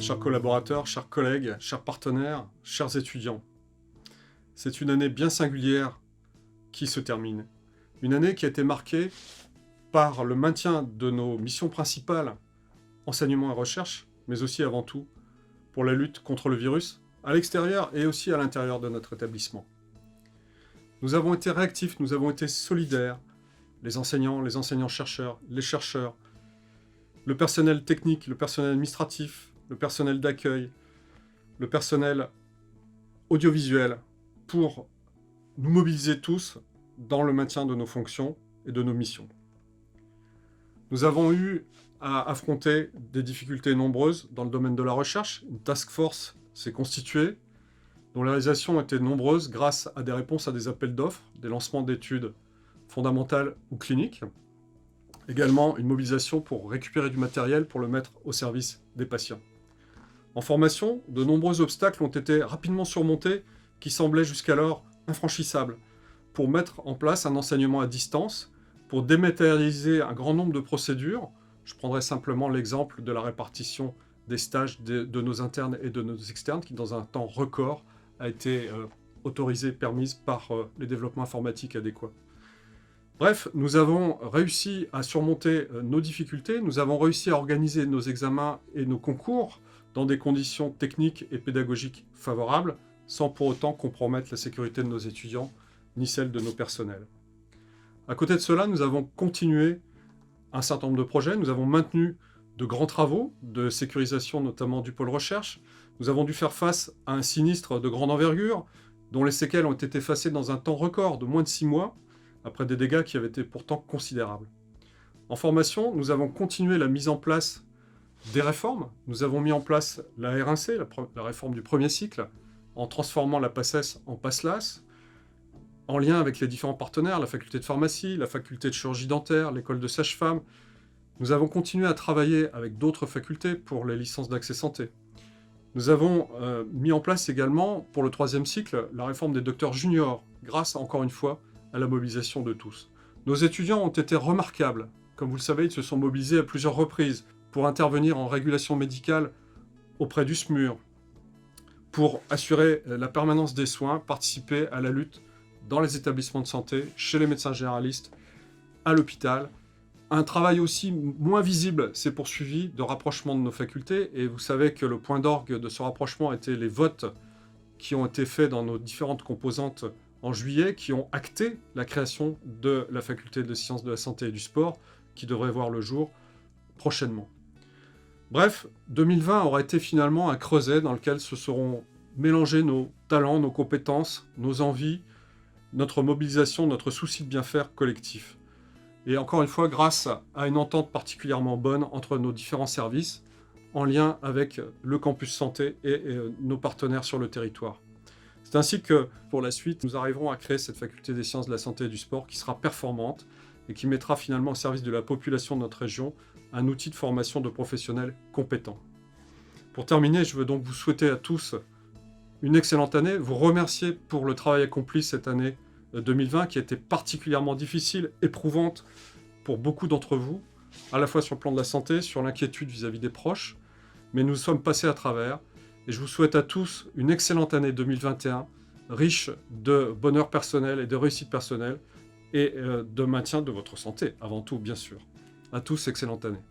Chers collaborateurs, chers collègues, chers partenaires, chers étudiants, c'est une année bien singulière qui se termine. Une année qui a été marquée par le maintien de nos missions principales, enseignement et recherche, mais aussi avant tout pour la lutte contre le virus, à l'extérieur et aussi à l'intérieur de notre établissement. Nous avons été réactifs, nous avons été solidaires, les enseignants-chercheurs, les chercheurs, le personnel technique, le personnel administratif, le personnel d'accueil, le personnel audiovisuel, pour nous mobiliser tous dans le maintien de nos fonctions et de nos missions. Nous avons eu à affronter des difficultés nombreuses dans le domaine de la recherche. Une task force s'est constituée, dont les réalisations étaient nombreuses grâce à des réponses à des appels d'offres, des lancements d'études fondamentales ou cliniques. Également, une mobilisation pour récupérer du matériel pour le mettre au service des patients. En formation, de nombreux obstacles ont été rapidement surmontés qui semblaient jusqu'alors infranchissables pour mettre en place un enseignement à distance, pour dématérialiser un grand nombre de procédures. Je prendrai simplement l'exemple de la répartition des stages de nos internes et de nos externes qui, dans un temps record, a été autorisée, permise par les développements informatiques adéquats. Bref, nous avons réussi à surmonter nos difficultés, nous avons réussi à organiser nos examens et nos concours dans des conditions techniques et pédagogiques favorables, sans pour autant compromettre la sécurité de nos étudiants, ni celle de nos personnels. À côté de cela, nous avons continué un certain nombre de projets, nous avons maintenu de grands travaux de sécurisation, notamment du pôle recherche. Nous avons dû faire face à un sinistre de grande envergure, dont les séquelles ont été effacées dans un temps record de moins de 6 mois, après des dégâts qui avaient été pourtant considérables. En formation, nous avons continué la mise en place des réformes. Nous avons mis en place la R1C, la réforme du premier cycle, en transformant la PACES en PASLAS, en lien avec les différents partenaires, la faculté de pharmacie, la faculté de chirurgie dentaire, l'école de sage-femme. Nous avons continué à travailler avec d'autres facultés pour les licences d'accès santé. Nous avons mis en place également, pour le troisième cycle, la réforme des docteurs juniors, grâce, encore une fois, à la mobilisation de tous. Nos étudiants ont été remarquables. Comme vous le savez, ils se sont mobilisés à plusieurs reprises pour intervenir en régulation médicale auprès du SMUR, pour assurer la permanence des soins, participer à la lutte dans les établissements de santé, chez les médecins généralistes, à l'hôpital. Un travail aussi moins visible s'est poursuivi de rapprochement de nos facultés, et vous savez que le point d'orgue de ce rapprochement était les votes qui ont été faits dans nos différentes composantes en juillet, qui ont acté la création de la faculté de sciences de la santé et du sport, qui devrait voir le jour prochainement. Bref, 2020 aura été finalement un creuset dans lequel se seront mélangés nos talents, nos compétences, nos envies, notre mobilisation, notre souci de bien faire collectif. Et encore une fois, grâce à une entente particulièrement bonne entre nos différents services, en lien avec le campus santé et nos partenaires sur le territoire. C'est ainsi que, pour la suite, nous arriverons à créer cette faculté des sciences de la santé et du sport qui sera performante et qui mettra finalement au service de la population de notre région un outil de formation de professionnels compétents. Pour terminer, je veux donc vous souhaiter à tous une excellente année, vous remercier pour le travail accompli cette année 2020 qui a été particulièrement difficile, éprouvante pour beaucoup d'entre vous, à la fois sur le plan de la santé, sur l'inquiétude vis-à-vis des proches, mais nous sommes passés à travers. Et je vous souhaite à tous une excellente année 2021, riche de bonheur personnel et de réussite personnelle, et de maintien de votre santé, avant tout, bien sûr. À tous, excellente année.